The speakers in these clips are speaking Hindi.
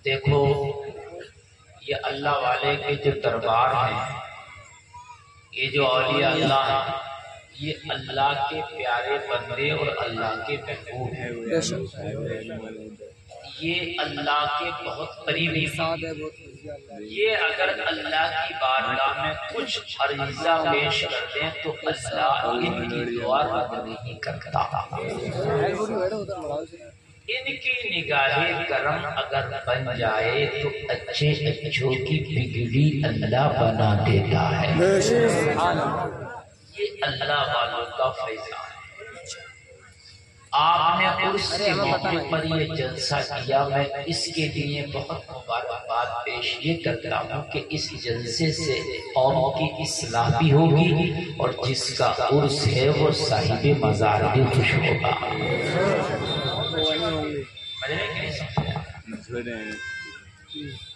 देखो ये अल्लाह वाले के जो दरबार हैं, ये जो औलिया अल्लाह है, ये अल्लाह के प्यारे बंदे और अल्लाह के महबूब हैं। ये अल्लाह के बहुत करीबी हैं। ये अगर अल्लाह की बारगाह में कुछ अर्ज़ा पेश करते हैं तो अल्लाह इनकी दुआ रद्द नहीं करता। इनकी निगाहे करम अगर बन जाए तो अच्छे अच्छों की बिगड़ी अल्लाह बना देता है। ये अल्लाह वालों का फैसला है। आपने उसके मौके पर ये जलसा किया, मैं इसके लिए बहुत मुबारकबाद पेश ये करता हूँ कि इस जलसे से कौम की इस्लाह भी होगी और जिसका उर्स है वो साहिब मज़ार भी खुश होगा।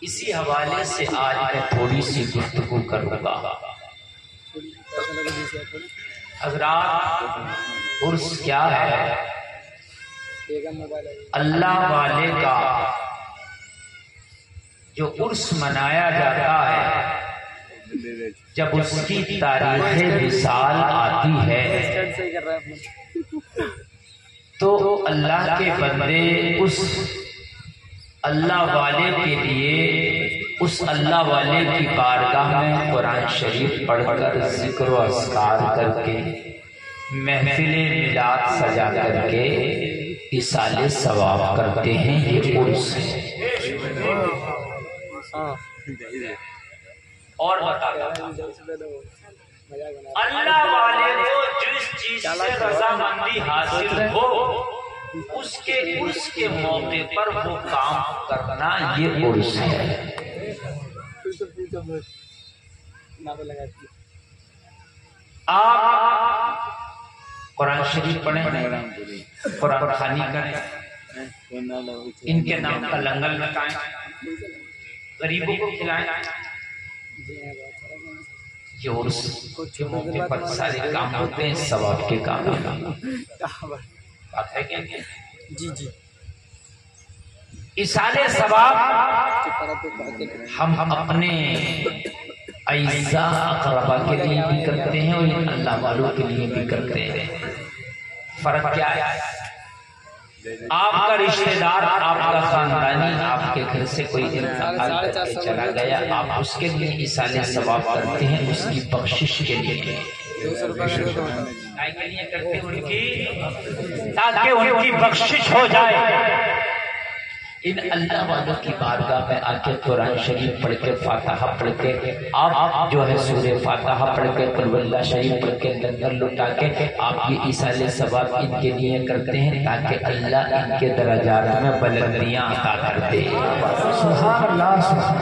इसी हवाले से आज मैं थोड़ी सी गुफ्तगू करूँगा। हज़रात, उर्स क्या है? अल्लाह वाले का जो उर्स मनाया जाता है, जब उसकी तारीख़ विसाल आती है तो अल्लाह के बंदे उस अल्लाह वाले के लिए, उस अल्लाह वाले की बारगाह में कुरान शरीफ पढ़कर जिक्र व अस्कार करके महफिले मिलाद सजा करके इसाले सवाब करते हैं। ये उर्स है। और अल्लाह वाले को जिस चीज से रजामंदी हासिल हो उसके मौके पर वो काम करना, ये उर्स है। आप कुरान शरीफ पढ़ें, कुरान खानी करें, इनके नाम का लंगर लगाएं, गरीबों को खिलाएं। ये उर्स के मौके पर सारे काम होते हैं, सवाब के काम बात है क्या? जी जी। इसाले सवाब हम अपने ऐसा अक़रबा के लिए भी करते हैं और अल्लाह वालों के लिए भी करते हैं। फर्क क्या है? आपका रिश्तेदार, आपका खानदानी आपके घर से कोई इंतकाल करके चला गया, आप उसके लिए इसाले सवाब करते हैं, उसकी बख्शिश के लिए करते, उनकी ताकि उनकी बख्शिश हो जाए। इन अल्लाह वालों की बारगाह में आके कुरान शरीफ पढ़ के, फातिहा पढ़ के, आप जो है सूरे फातिहा पढ़ के, कुल वल्लाह शरीफ पढ़ के, लंगर लुटा के आप ये इसाले सवाब इनके लिए करते हैं ताकि अल्लाह इनके दरजात में बुलंदियां अता कर दे। सुभान अल्लाह, सुभान।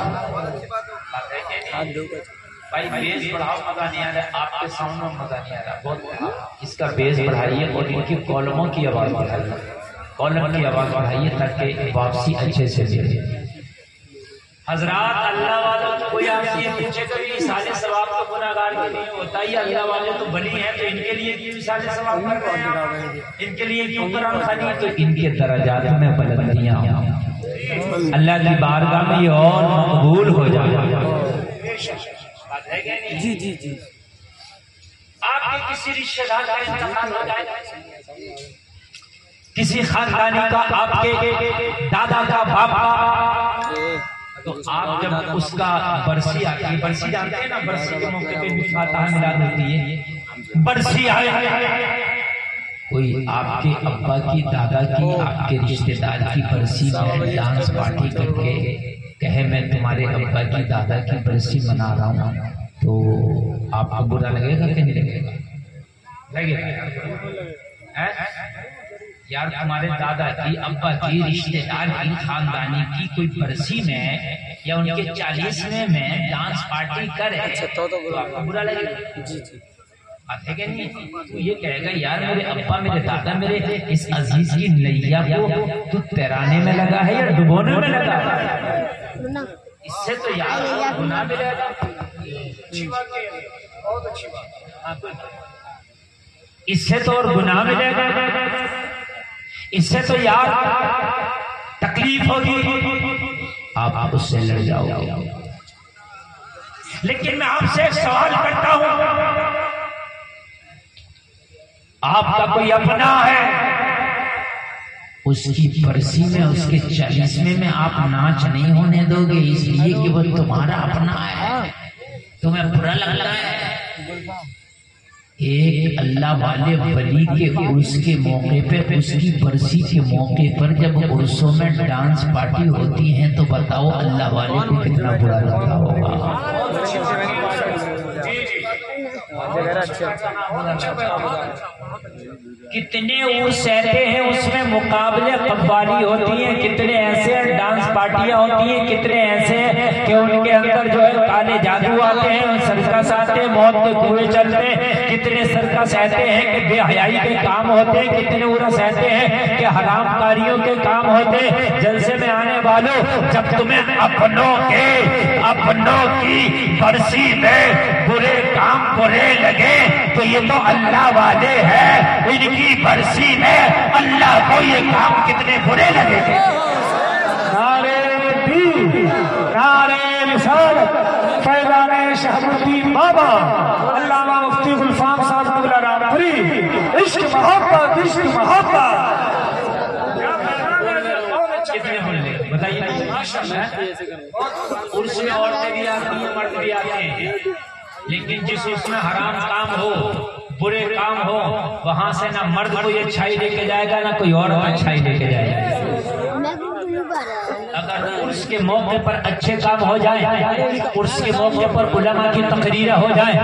भाई बेस बढ़ाओ, मजा नहीं आ रहा, आपके साउंड में मजा नहीं आ रहा, बहुत इसका बेस बढ़ाइए और इनकी कॉलमों की आवाज बढ़ाइए, कॉलम की आवाज बढ़ाइए ताकि वापसी अच्छे से मिले। हजरात, अल्लाह वालों को कोई आपसे ये पूछे कभी इसाले सवाब तो गुनाहगार के लिए होता ही, अल्लाह वाले तो बली हैं तो इनके लिए क्यों इसाले सवाब कर रहे हैं, इनके लिए क्यों कुरान खानी? तो इनके दरजात में बुलंदियां अल्लाह की बारगाह में ये और मकबूल हो जाए। जी जी जी। आपके किसी रिश्तेदार का इंतकाल हो जाए, किसी खानदानी का, आपके दादा का, बाप का, तो आप जब उसका बरसी आती है, बरसी जानते हैं ना, बरसी के मौके पे भी फातिहा मिलाद होती है, बरसी आए, कोई आपके अब्बा की, दादा की, आपके रिश्तेदार की बरसी में डांस पार्टी करके कहे मैं तुम्हारे अब्बा की, दादा की बरसी मना रहा हूँ, तो आपको बुरा लगेगा कि नहीं लगेगा? लगेगा यार। तुम्हारे दादा की, अब्बा की, रिश्तेदार की, खानदानी की कोई बरसी में या उनके 40वें में डांस पार्टी करे तो आपको बुरा लगेगा? जी जी। बात है क्या नहीं? तो ये कहेगा यार मेरे अब्बा, मेरे दादा, मेरे इस अजीज की नैया को तू तैराने में लगा है या डुबोने में लगा है? इससे तो यार गुनाह मिलेगा। बहुत अच्छी बात, इससे तो और गुनाह मिलेगा, इससे तो यार तकलीफ होगी। आप उससे लड़ जाओगे। लेकिन मैं आपसे एक सवाल करता हूं, आपका कोई अपना है, उसकी बरसी में उसके 40वें में आप नाच नहीं होने दोगे इसलिए कि वो तुम्हारा अपना है, तुम्हें बुरा लग रहा है। एक अल्लाह वाले वली के उर्स के मौके पे, उसकी बरसी के मौके पर जब उर्सों में डांस पार्टी होती है तो बताओ अल्लाह वाले को कितना बुरा लगता होगा। कितने उर्स सहते हैं, उसमें मुकाबले कव्वाली होती हैं, कितने ऐसे डांस पार्टियां होती हैं, कितने ऐसे कि उनके अंदर जो है काले जादू आते हैं, सर्कस आते हैं, मौत के कुएं चलते हैं, कितने सर्कस ऐसे हैं कि बेहयाई के काम होते हैं, कितने उर्स ऐसे हैं कि हरामकारियों के काम होते हैं। जलसे में आने वालों, जब तुम्हें अपनों की बरसी में बुरे काम बुरे लगे तो ये तो अल्लाह वाले हैं, इनकी बरसी में अल्लाह को ये काम कितने बुरे लगेंगे। नारे तकबीर, नारे रिसालत, फैज़ान शहाबुद्दीन बाबा अल्लामा मुफ्ती गुलफाम साहब रामपुरी, इश्क मोहब्बत, इश्क मोहब्बत। कितने बोले बताइए। उर्स में औरतें भी आती हैं, मर्द भी आते हैं, लेकिन जिस उसमें हराम काम हो, बुरे काम हो, वहां से ना मर्द कोई अच्छाई लेके जाएगा ना कोई और अच्छाई लेके जाएगा। अगर उर्स के मौके पर अच्छे काम हो जाए, उर्स के मौके पर उलमा की तकरीर हो जाए,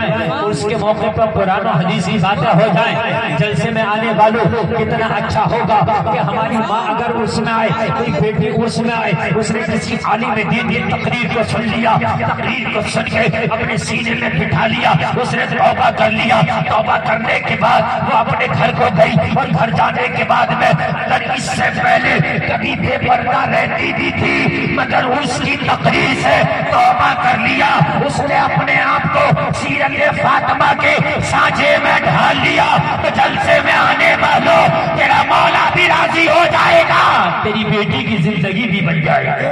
उर्स के मौके पर कुरान और हदीस की बातें हो जाए, जलसे में आने वालों कितना अच्छा होगा कि हमारी माँ अगर उर्स में आए, कोई बेटी उर्स में आए, उसने किसी आलिम दीन की तकरीर को सुन लिया, तकरीर को सुन के अपने सीने में बिठा लिया, उसने तौबा कर लिया, तौबा करने के बाद वो अपने घर को गई और घर जाने के बाद में अगर इससे पहले कभी बेपर्दा रहती भी थी मगर उसकी तकरीर से तौबा कर लिया, उसने अपने आप को सीरत फातिमा के सांचे में ढाल लिया, तो जलसे में आने वालों तेरा मौला भी राजी हो जाएगा, तेरी बेटी की जिंदगी भी बन जाएगी।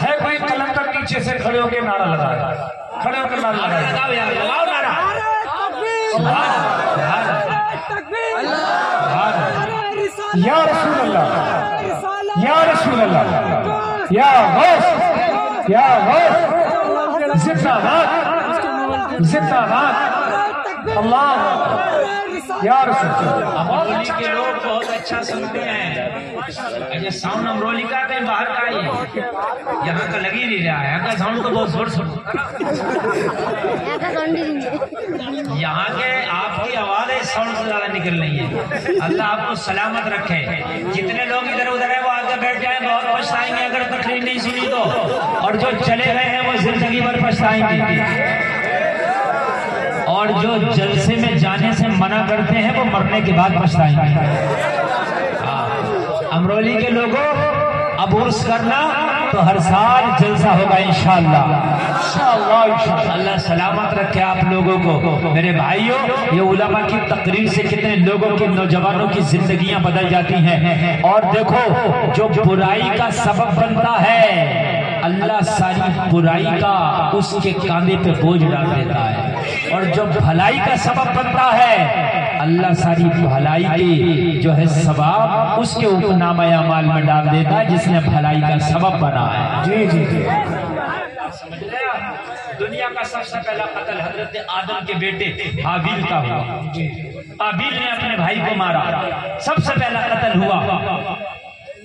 है कोई कलंदर नीचे से खड़े होकर नारा लगाए, खड़े होकर नारा लगाओ यार, लगाओ नारा। या रसूल अल्लाह, या रसूल अल्लाह, या गौस, या गौस, जिंदाबाद, जिंदाबाद, अल्लाह, या रसूल। अमरोली के लोग बहुत अच्छा सुनते हैं, ये साउंड अमरोली का कहीं बाहर का ही है, यहाँ का लग ही नहीं रहा है, यहाँ का साउंड तो बहुत जोर से, यहाँ के आपकी आवाज है साउंड से ज्यादा निकल रही है। अल्लाह आपको सलामत रखे। जितने लोग इधर उधर है वो आगे बैठ जाए, बहुत पछताएंगे अगर तकरीर नहीं सुनी तो, और जो चले गए हैं वो जिंदगी भर पछताएंगे, और जो जलसे में जाने से मना करते हैं वो मरने के बाद पछताएंगे। अमरोली के लोगों अब उर्स करना तो हर साल जलसा होगा इंशाअल्लाह, इंशाअल्लाह। अल्लाह सलामत रखे आप लोगों को। मेरे भाइयों, ये उलमा की तकरीर से कितने लोगों की, नौजवानों की जिंदगियां बदल जाती हैं। और देखो, जो बुराई का सबब बनता है अल्लाह सारी बुराई का उसके कांधे पे बोझ डाल देता है, और जो भलाई का सबब बनता है अल्लाह सारी भलाई की जो है सवाब उसके उपनामा अमाल में डाल देता है, जिसने भलाई का सबब बना है। जी जी जी। दुनिया का सबसे पहला कत्ल हजरत आदम के बेटे हाबिल का हुआ। हाबिल ने अपने भाई को मारा, सबसे पहला कत्ल हुआ।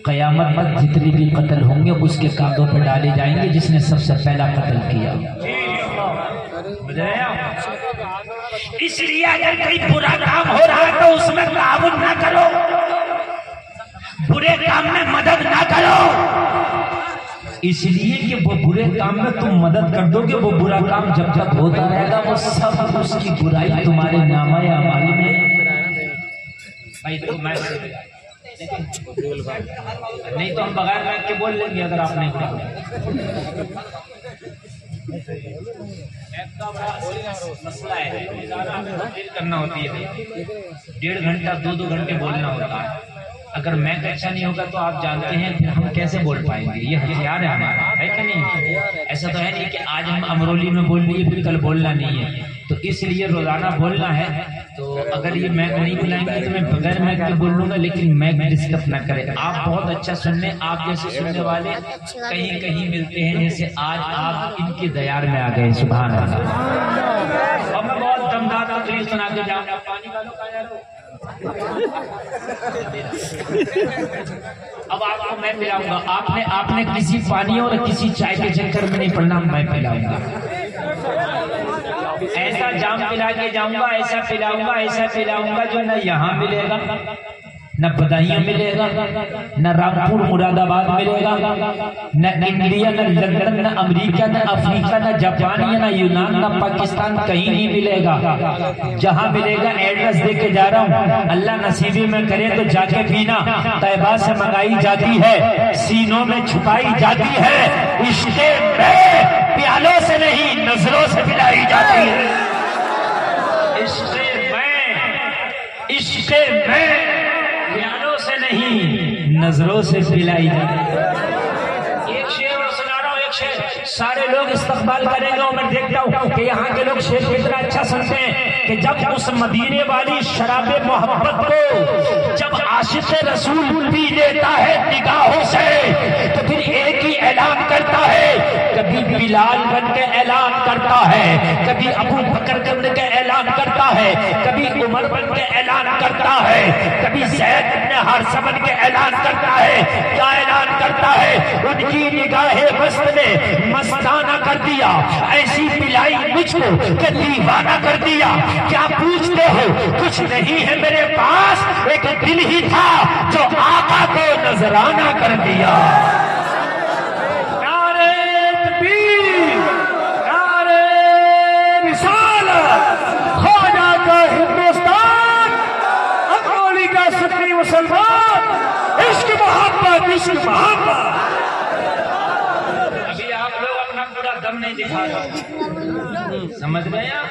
कयामत तक जितने भी कत्ल होंगे उसके कांधों पर डाले जाएंगे जिसने सबसे पहला कत्ल किया। इसलिए अगर कोई बुरा काम हो रहा है तो उसमें ताउन ना करो, बुरे काम में मदद ना करो, इसलिए कि वो बुरे काम में तुम मदद कर दोगे, वो बुरा काम जब तक होता रहेगा वो सब उसकी बुराई तुम्हारे नामा या अमाल में। भाई तो मैं नहीं तो हम बगैर बैठ के बोल लेंगे अगर आप नहीं मसला है, करना होती है 1.5 घंटा 2-2 घंटे बोलना होता है। अगर मैक अच्छा नहीं होगा तो आप जानते हैं फिर हम कैसे बोल पाएंगे। ये हथियार है हमारा, है कि नहीं? ऐसा तो है नहीं कि आज हम अमरोली में बोल लिए फिर कल बोलना नहीं है, तो इसलिए रोजाना बोलना है। तो अगर ये मैक नहीं बुलाएंगे तो मैं बगैर मैक के बोल लूंगा, लेकिन मैक डिस्टर्ब ना करे। आप बहुत अच्छा सुनने, आप जैसे सुनने वाले कहीं कहीं मिलते हैं, जैसे आज आप इनके दयार में आ गए। सुभान अल्लाह। और मैं बहुत दमदार तकरीर सुना के जाऊंगा। पानी वालों का यार अब आपको मैं पिलाऊंगा। आपने किसी पानी और किसी चाय के चक्कर में नहीं पड़ना, मैं पिलाऊंगा। ऐसा जाम पिला के जाऊंगा, ऐसा पिलाऊंगा जो न यहाँ मिलेगा, न बदायूं मिलेगा, न रामपुर मुरादाबाद मिलेगा, न इंडिया, न लंदन, न अमेरिका, न अफ्रीका, न जापान, न यूनान, न पाकिस्तान, कहीं नहीं मिलेगा। जहां मिलेगा एड्रेस दे के जा रहा हूँ, अल्लाह नसीबी में करे तो जाके पीना। तैयबा से मंगाई जाती है, सीनों में छुपाई जाती है, इश्के में प्यालों से नहीं नजरों से पिलाई जाती है। इश्के में प्यालों से नहीं नजरों से पिलाई जाती है। एक शेर और सुना रहा हूँ, एक शेर सारे लोग इस्तकबाल करेंगे। और मैं देखता हूँ कि यहाँ के लोग शेर कितना अच्छा सुनते हैं कि जब उस मदीने वाली शराबे मोहब्बत को जब आशिक़ रसूल पी लेता है निगाहों से, तो फिर एक ही ऐलान करता है, कभी बिलाल बन के ऐलान करता है, कभी अबू बकर बन के ऐलान करता है, कभी उमर बन के ऐलान करता है, कभी ज़ैद इब्न हारिसा बन के ऐलान करता है। क्या ऐलान करता है? उनकी निगाहे मस्त ने मस्ताना कर दिया, ऐसी पिलाई मुझको कि दीवाना कर दिया। क्या पूछते हो? कुछ नहीं है मेरे पास, एक दिल ही था जो आका को नजराना कर दिया। नारे तकबीर, नारे रिसालत, ख्वाजा का हिंदुस्तान, अमरोली का सुन्नी मुसलमान, इश्क मोहब्बत, इश्क मोहब्बत। अभी आप लोग अपना पूरा दम नहीं दिखा रहे, समझ गए आप?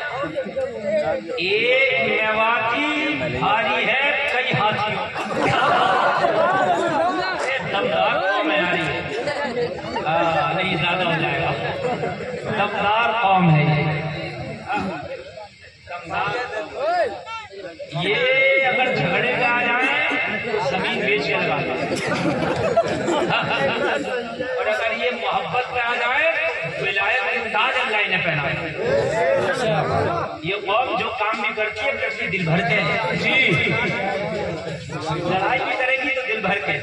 एक मेवाती भारी है कई हाथियों। दमदार कौम है यार, नहीं ज्यादा हो जाएगा। दमदार कौम है ये अगर झगड़े का आ जाए जमीन बेच के लगा, और अगर ये मोहब्बत पे आ जाए विलायत के ताज अल्लाह ने पहना। ये कौम जो काम भी करती है करती दिल भर के। जी, लड़ाई भी करेगी तो दिल भर के,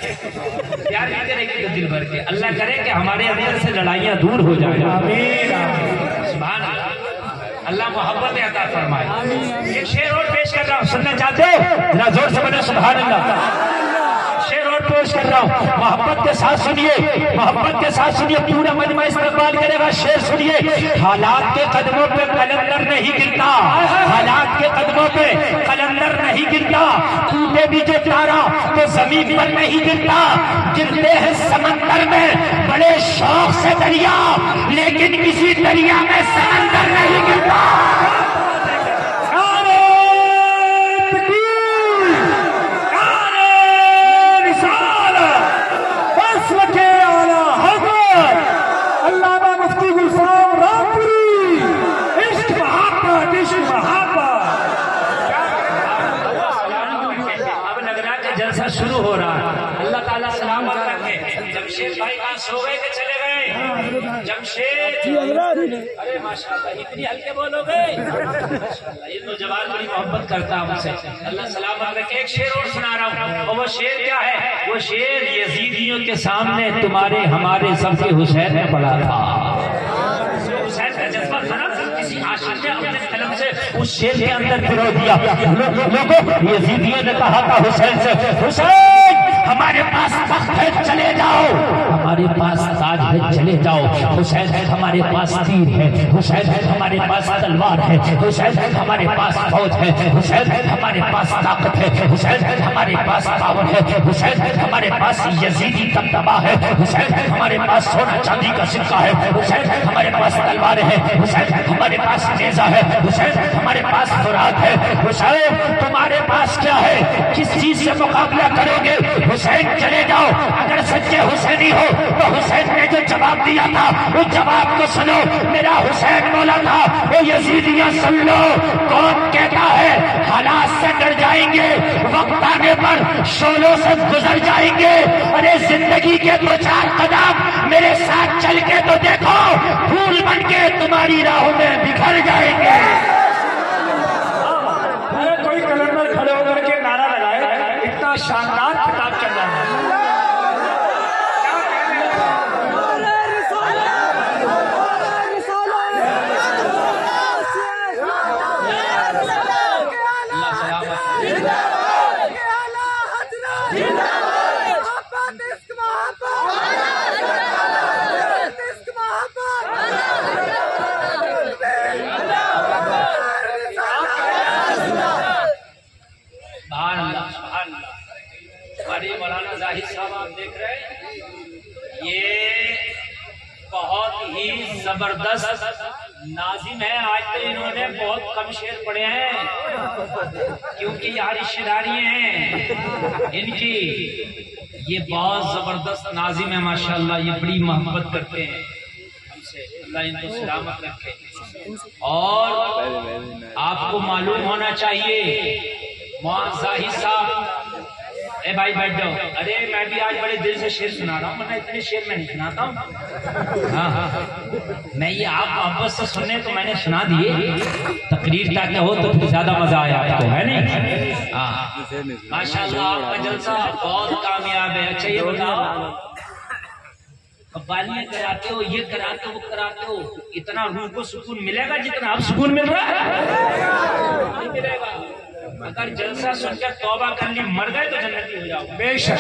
प्यार भी करेगी तो दिल भर के। अल्लाह करे कि हमारे अंदर से लड़ाइयाँ दूर हो जाए। आमीन, सुभान अल्लाह। अल्लाह मोहब्बत अता फरमाए। एक शेर और पेश कर रहा हूँ, सुनना चाहते हो? जरा जोर से बोलो सुभान अल्लाह। शेर और पेश कर रहा हूँ, मोहब्बत के साथ सुनिए, मोहब्बत के साथ सुनिए, पूरा मजमा इस्तकबाल करेगा। शेर सुनिए। हालात के कदमों पे कलंदर नहीं गिरता, हालात के कदमों पे कलंदर नहीं गिरता, टूटे भी जो तारा तो जमीन पर नहीं गिरता। गिरते हैं समंदर में बड़े शौक से दरिया, लेकिन किसी दरिया में समंदर नहीं गिरता। शुरू हो रहा है। अल्लाह ताला सलामत रखे। जमशेद भाई कहाँ सो गए कि चले गए? जमशेद, अरे माशाल्लाह, इतनी हल्के बोलोगे? ये नौजवान बड़ी मोहब्बत करता है मुझसे। अल्लाह सलामत रखे। एक शेर और सुना रहा हूँ, और वो शेर क्या है? वो शेर यजीदियों के सामने तुम्हारे हमारे सबके हुसैन ने पढ़ा था। हुसैन का जज्बा था ना, किसी आशिक ने अपने कलम से उस शेर के अंदर पिरो दिया। लोगों, यजीदियों ने कहा था हुसैन से, हुसैन हमारे पास वक्त है, चले जाओ। हमारे पास ताज है चले जाओ, हुसैन हमारे पास तीर है, हुसैन हमारे पास तलवार है, हुसैन हमारे पास फौज है, हुसैन हमारे पास ताकत है, हुसैन हमारे पास पावर है, हुसैन हमारे पास यजीदी दबदबा है, हुसैन हमारे पास सोना चांदी का सिक्का है, हुसैन हमारे पास तलवार है, हुसैन हमारे पास नेजा है, हुसैन हमारे पास खुराक है। हुसैन तुम्हारे पास क्या है, किस चीज से मुकाबला करोगे? हुसैन चले जाओ। अगर सच्चे हुसैनी हो तो हुसैन ने जो जवाब दिया था उस जवाब को सुनो। मेरा हुसैन बोला था, वो यजीदियां सुन लो, कौन कहता है हालात से डर जाएंगे, वक्त आने पर शोलों से गुजर जाएंगे। अरे जिंदगी के 2-4 कदम मेरे साथ चल के तो देखो, फूल बन के तुम्हारी राहों में बिखर जाएंगे। कोई कलंदर खड़े होकर के नारा लगाए, इतना शानदार खिताब चल रहा है। मौलाना जाहिद साहब आप देख रहे हैं, ये बहुत ही जबरदस्त नाजिम है। आज तो इन्होंने बहुत कम शेर पढ़े हैं क्योंकि यार रिश्तेदारी हैं इनकी। ये बहुत जबरदस्त नाजिम है माशाल्लाह, ये बड़ी मोहब्बत करते हैं हमसे, अल्लाह इनको सलामत रखे। और आपको मालूम होना चाहिए मौलाना जाहिद साहब, ए भाई बैठ जाओ। अरे मैं भी आज बड़े दिल से शेर सुना रहा हूँ, वरना इतने शेर मैं नहीं सुनाता हूँ। हाँ, मैं ये आप मोहब्बत से सुनने तो मैंने सुना दिए, तकरीर ताकि हो तो फिर ज्यादा मजा आया आपको, है नहीं? हाँ माशाल्लाह आपका जलसा बहुत कामयाब है। अच्छा ये बताओ, कव्वालियां कराते हो, ये कराते हो, वो कराते हो, इतना रूह को सुकून मिलेगा जितना अब सुकून मिल रहा है? नहीं मिलेगा। अगर जलसा सुनकर तौबा कर ली, मर गए तो जन्नती हो जाओ बेशक।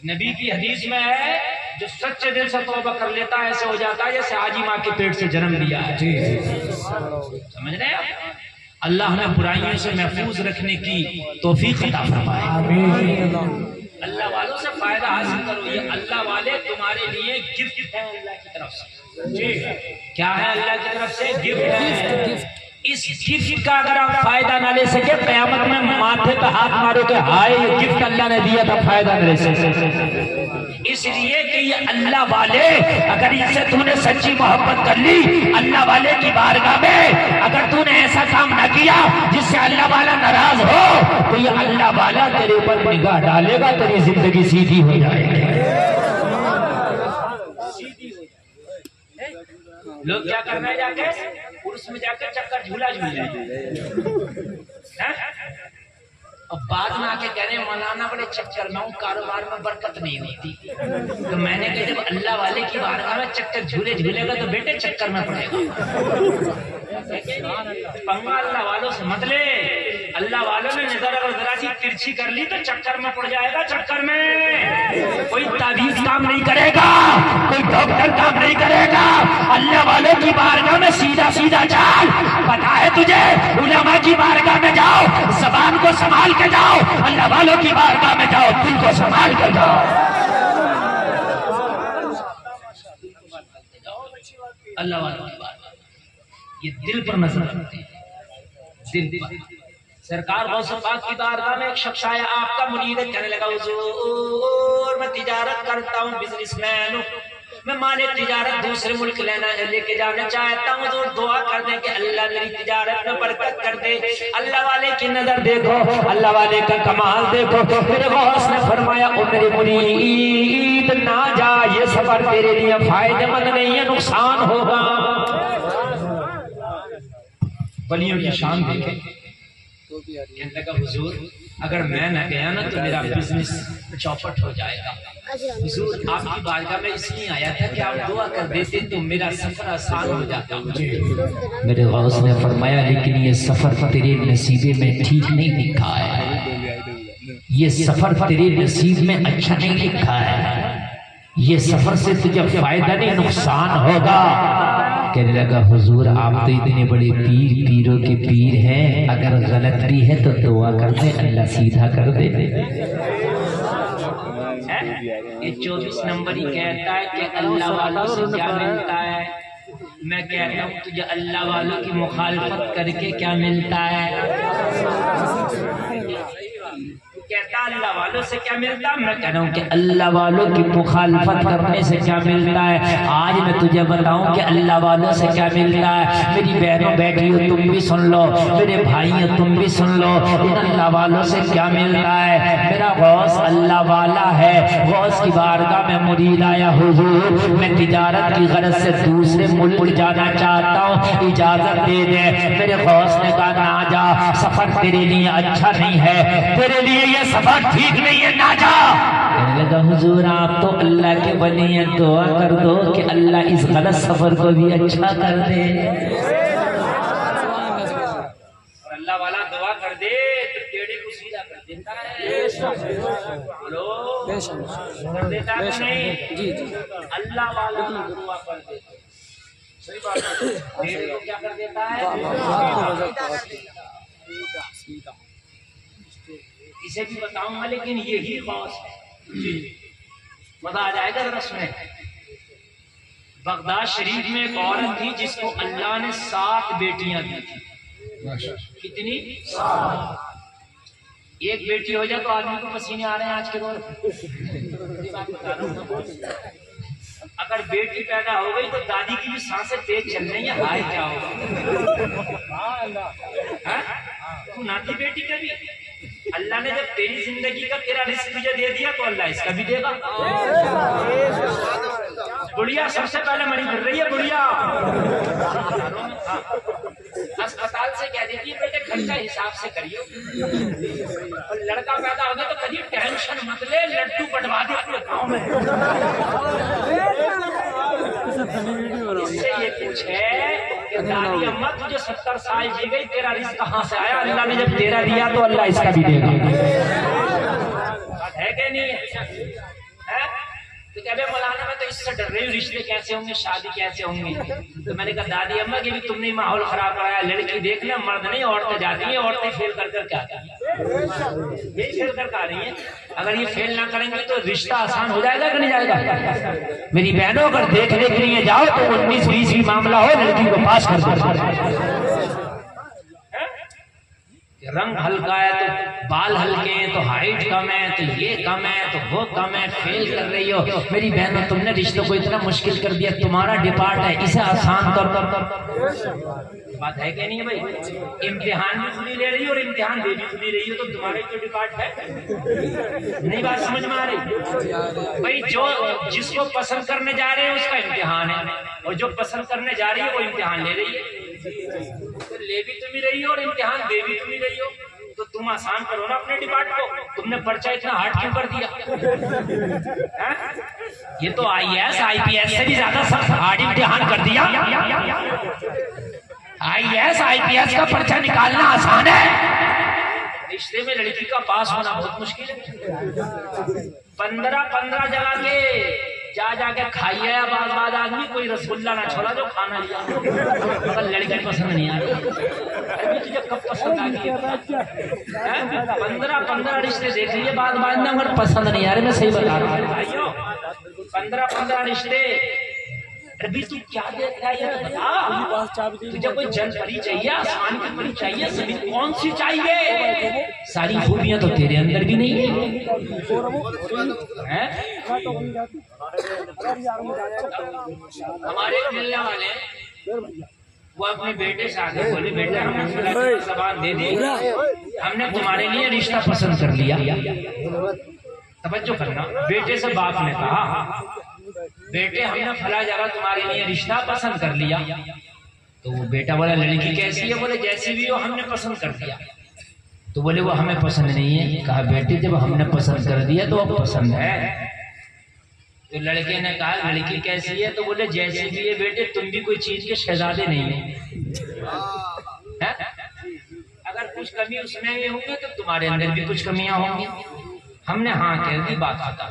नबी की हदीस में है, जो सच्चे दिल से तौबा कर लेता है ऐसे हो जाता है जैसे आजी माँ के पेट से जन्म लिया है। समझ रहे हैं? अल्लाह हमें बुराइयों से महफूज रखने की तौफीक अता फरमाए। अल्लाह वालों से फायदा हासिल करो। ये अल्लाह वाले तुम्हारे लिए गिफ्ट है अल्लाह की तरफ से। जी क्या है? अल्लाह की तरफ से गिफ्ट है। इस गिफ्ट का अगर आप फायदा ना ले सके, कयामत में माथे पे हाथ मारो कि हाय ये गिफ्ट अल्लाह ने दिया था, फायदा न ले सके। इसलिए कि ये अल्लाह वाले, अगर इनसे तूने सच्ची मोहब्बत कर ली, अल्लाह वाले की बारगाह में अगर तूने ऐसा काम न किया जिससे अल्लाह वाला नाराज हो, तो ये अल्लाह वाला तेरे ऊपर निगाह डालेगा, तेरी जिंदगी सीधी हो जाएगी। लोग क्या करना है, जाके पुरुष में जाकर चक्कर झूला झूल रहे, और बाद में आके कह रहे मौलाना बड़े चक्कर में हूँ, कारोबार में बरकत नहीं होती। तो मैंने कहा जब अल्लाह वाले की बारगाह में चक्कर झूलेगा तो बेटे चक्कर में पड़ेगा। पंगा अल्लाह वालों से मत ले। अल्लाह वालों ने नजर अगर जरा सी तिरछी कर ली तो चक्कर में पड़ जाएगा। चक्कर में कोई ताबीज काम नहीं करेगा, कोई डॉक्टर काम नहीं करेगा। अल्लाह वालों की बारगाह में सीधा सीधा चाल। पता है तुझे, उलमा की बारगाह में जाओ, जबान को संभाल के जाओ, अल्लाह वालों की बारगाह में जाओ, दिल को संभाल कर जाओ। अल्लाह वालों की बारगाह ये दिल पर नजर रखते हैं, दिल पर। सरकार गौस पाक की बारगाह में एक शख्स आया, आपका मुरीद है, कहने लगा हुजूर मैं तिजारत करता हूँ, बिजनेसमैन हूँ, मैं माले तिजारत दूसरे मुल्क लेके जाना चाहता हूँ, हुजूर दुआ कर दे कि अल्लाह मेरी तिजारत में बरकत कर दे। अल्लाह वाले की नजर देखो, अल्लाह वाले का कमाल देखो। मेरे गौस ने फरमाया, ओ मेरे मुरीद ना जा, ये सफर तेरे लिए फायदेमंद नहीं है, नुकसान होगा। वलियों की शान देखे, कहने लगा हुजूर अगर मैं न गया ना तो मेरा बिजनेस चौपट हो जाएगा। हुजूर आपकी बारगाह में इसलिए आया था कि आप दुआ कर देते तो मेरा सफर आसान हो जाता। मेरे गौस ने फरमाया, लेकिन ये सफर तेरे नसीबे में ठीक नहीं लिखा है, ये सफर तेरे नसीब में अच्छा नहीं लिखा है। ये सफर से तुझे फायदा नहीं नुकसान होगा। कहने लगा हुजूर आप तो इतने बड़े पीरों के पीर हैं, अगर गलत भी है तो दुआ कर दे अल्लाह सीधा कर दे। ये 24 नंबर ही कहता है कि अल्लाह वालों से क्या मिलता है। मैं कहता हूँ तुझे अल्लाह वालों की मुखालफत करके क्या मिलता है। कहता अल्लाह वालों से क्या मिलता है, मैं कह रहा हूँ कि अल्लाह वालों की मुखालफत करने से क्या मिलता है। आज मैं तुझे बताऊं कि अल्लाह वालों से क्या मिलता है। मेरी बहनों बैठी हो तुम भी सुन लो, मेरे भाई हो तुम भी सुन लो, इन अल्लाह वालों से क्या मिलता है। मेरा गौस अल्लाह वाला है, गौस की बारगाह में मुरीद आया हुजूर मैं तिजारत की गरज से दूसरे मुल्क जाना चाहता हूँ, इजाजत दे दे। मेरे गौस ने कहा ना जा, सफर तेरे लिए अच्छा नहीं है, तेरे लिए ये सफर ठीक नहीं है, ना जा। कहने लगा हुजूर आप तो अल्लाह के बने हैं, दुआ कर दो कि अल्लाह इस गलत सफर को भी अच्छा कर दे। अल्लाह वाला दुआ कर दे तो टेढ़े को सीधा कर देता है। बोलो कर देता है नहीं जी जी। अल्लाह वाला दुआ कर दे, सही बात है। टेढ़े को क्या कर देता है, इसे भी बताऊंगा लेकिन यही खौस है, मजा आ जाएगा रस में। बगदाद शरीफ में एक औरत थी जिसको अल्लाह ने 7 बेटियां दी थी। कितनी? 7। एक बेटी हो जाए तो आदमी को पसीने आ रहे हैं आज के दौर में। अगर बेटी पैदा हो गई तो दादी की भी सांसें तेज चल रही है, हाय क्या होगा। तू नाती बेटी का भी अल्लाह ने जब तेरी जिंदगी का तेरा रिस्क तुझे दे दिया तो अल्लाह इसका भी देगा। बुढ़िया सबसे पहले मरी फिर रही है बुढ़िया। अस्पताल से कह देती है बेटे खर्चा हिसाब से करियो, और लड़का पैदा हो गया तो कभी टेंशन मत ले, लड्डू बंटवा दे अपने गाँव में। इससे ये पूछे कि दादी अम्मा तुझे 70 साल जी गई, तेरा रिस्क कहाँ से आया। अल्लाह ने जब तेरा दिया तो अल्लाह इसका भी देगा। बात है कि नहीं है? तो कहते मौलाना मैं तो इससे डर रही हूँ, रिश्ते कैसे होंगे, शादी कैसे होंगी। तो मैंने कहा दादी अम्मा की भी तुमने माहौल खराब कराया। लड़की देख ले, मर्द नहीं औरतें जाती हैं, औरतें फेल कर क्या आती है, यही फेल कर आ रही है। अगर ये फेल ना करेंगे तो रिश्ता आसान हो जाएगा कि नहीं जाएगा। मेरी बहनों अगर देखने के लिए जाओ तो 19-20 भी मामला हो लड़की को पास कर दो। रंग हल्का है तो बाल हल्के हैं तो हाइट कम है तो ये कम है तो वो कम है, फेल कर रही हो। मेरी बहनों तुमने रिश्तों को इतना मुश्किल कर दिया, तुम्हारा डिपार्ट है इसे आसान कर। बात है क्या नहीं है भाई। इम्तिहान भी खुली ले रही हो और इम्तिहान दे भी खुली रही हो, तो तुम्हारा तो डिपार्ट है नहीं। बात समझ में आ रही भाई। जो जिसको पसंद करने जा रहे हैं उसका इम्तिहान है, और जो पसंद करने जा रही है वो इम्तिहान ले रही है। तो ले भी तुम ही रही हो और इम्तिहान दे भी तुम ही रही हो, तो तुम आसान करो ना अपने डिपार्ट को। तुमने पर्चा इतना हार्ड क्यों कर दिया। ये तो IAS IPS से भी ज्यादा हार्ड इम्तिहान कर दिया। IAS IPS का पर्चा निकालना आसान है, रिश्ते में लड़की का पास होना बहुत मुश्किल है। 15 जगह के जाके खाइए बाद आदमी, कोई रसगुल्ला ना छोड़ा जो खाना लिया, मगर लड़की पसंद नहीं आ रही। अभी तुझे कब पसंद आ गई? 15 रिश्ते देख लिए बाद में, मगर पसंद नहीं आ रहे। मैं सही बता रहा हूँ भाइयों, 15 रिश्ते। अभी तू क्या देख रहा है ये बता। तुझे कोई जल परी चाहिए, आसमान की परी चाहिए, सभी कौन सी चाहिए? सारी खूबियां तो तेरे अंदर भी नहीं है। हमारे मिलने वाले वो अपने बेटे से आगे बोले बेटे हमने जबान दे दी, हमने तुम्हारे लिए रिश्ता पसंद कर लिया। तवज्जो करना, बेटे से बाप ने कहा बेटे हमने फला जगह तुम्हारे लिए रिश्ता पसंद कर लिया। तो वो बेटा बोला लड़की कैसी है? बोले जैसी भी हो हमने पसंद कर दिया। तो बोले वो हमें पसंद नहीं है। कहा बेटे जब हमने पसंद कर दिया तो अब पसंद है। तो लड़के ने कहा लड़की कैसी है? तो बोले जैसी भी है बेटे, तुम भी कोई चीज के शहजादे नहीं है। अगर कुछ कमी उसमें भी होंगी तो तुम्हारे अंदर भी कुछ कमियां होंगी। हमने हाँ कह दी, बात खत्म।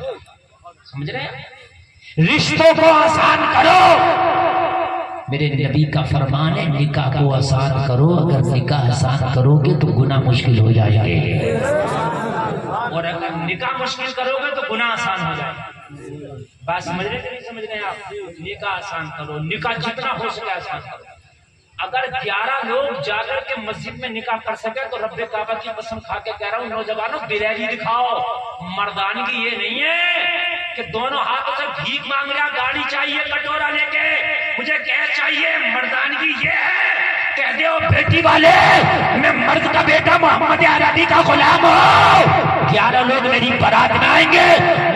समझ रहे हैं? रिश्तों को आसान करो। मेरे नबी का फरमान है निकाह को आसान करो। अगर निकाह आसान करोगे तो गुनाह मुश्किल हो जाएंगे, और अगर निकाह मुश्किल करोगे तो गुनाह आसान हो जाएगा। बात समझ रहे नहीं समझ रहे आप? निकाह आसान करो, निकाह जितना हो सके आसान करो। अगर 11 लोग जाकर के मस्जिद में निकाह कर सके तो रब्बे काबा की कसम खा के कह रहा हूँ, नौजवानों बिरैली दिखाओ। मर्दानगी ये नहीं है कि दोनों हाथों से भीख मांग रहा, गाड़ी चाहिए कटोरा लेके, मुझे गैस चाहिए। मर्दानगी ये है कह दो बेटी वाले मैं मर्द का बेटा मोहम्मद अरबी का गुलाम हूँ। 11 लोग मेरी बारात में आएंगे,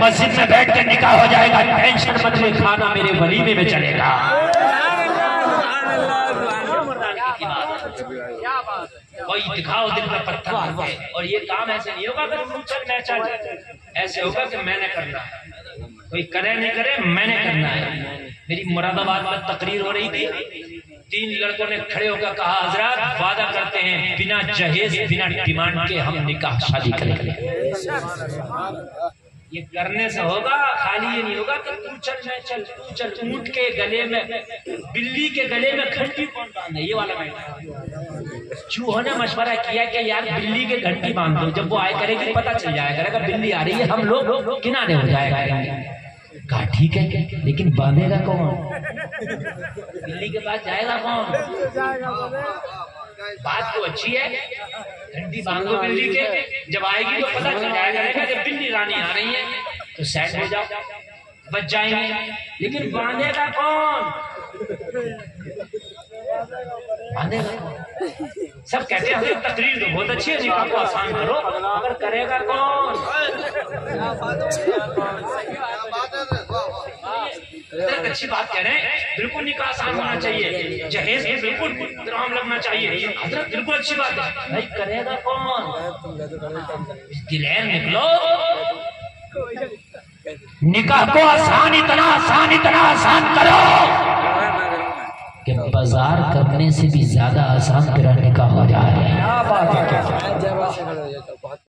मस्जिद में बैठ के निकाह हो जाएगा। टेंशन मत ले, खाना मेरे वलीमे में चलेगा। कोई दिखाओ दिल में पत्थर और ये काम ऐसे नहीं होगा कि तू चल मैं चल। ऐसे होगा कि मैंने करना है, कोई करे नहीं करे मैंने करना है। मेरी मुरादाबाद में तकरीर हो रही थी, 3 लड़कों ने खड़े होकर कहा हजरत वादा करते हैं बिना जहेज बिना डिमांड के हम निकाह शादी करेंगे। ये करने से होगा, खाली ये नहीं होगा कि तू चल मैं चल, तू चल। ऊंट के गले में, बिल्ली के गले में घंटी कौन बांधे, ये वाला मैटर। चूहों ने मशवरा किया कि यार बिल्ली के घंटी बांध दो, जब वो आए करेगी पता चल जाएगा अगर बिल्ली आ रही है हम लोग किनारे हो जाएगा। कहा ठीक है, लेकिन बांधेगा कौन? बिल्ली के पास जाएगा कौन? बात तो अच्छी है, घंटी बांधो बिल्ली के, जब आएगी तो पता चल जाएगा जब बिल्ली रानी आ रही है तो सेट हो जाओ, बच जाएंगे। लेकिन बांधेगा कौन? बांधेगा कौन? सब कहते हैं तकरीर तो बहुत अच्छी है, निकाह को आसान करो, अगर करेगा कौन? अच्छी बात कह रहे हैं, बिल्कुल निकाह आसान होना चाहिए, जहेज में बिल्कुल ग्राम लगना चाहिए। हजरत बिल्कुल अच्छी बात है, भाई करेगा कौन? दिलेर निकलो। निकाह को इतना आसान करो कि बाजार करने से भी ज्यादा आसान तेरा निकाह हो जाए।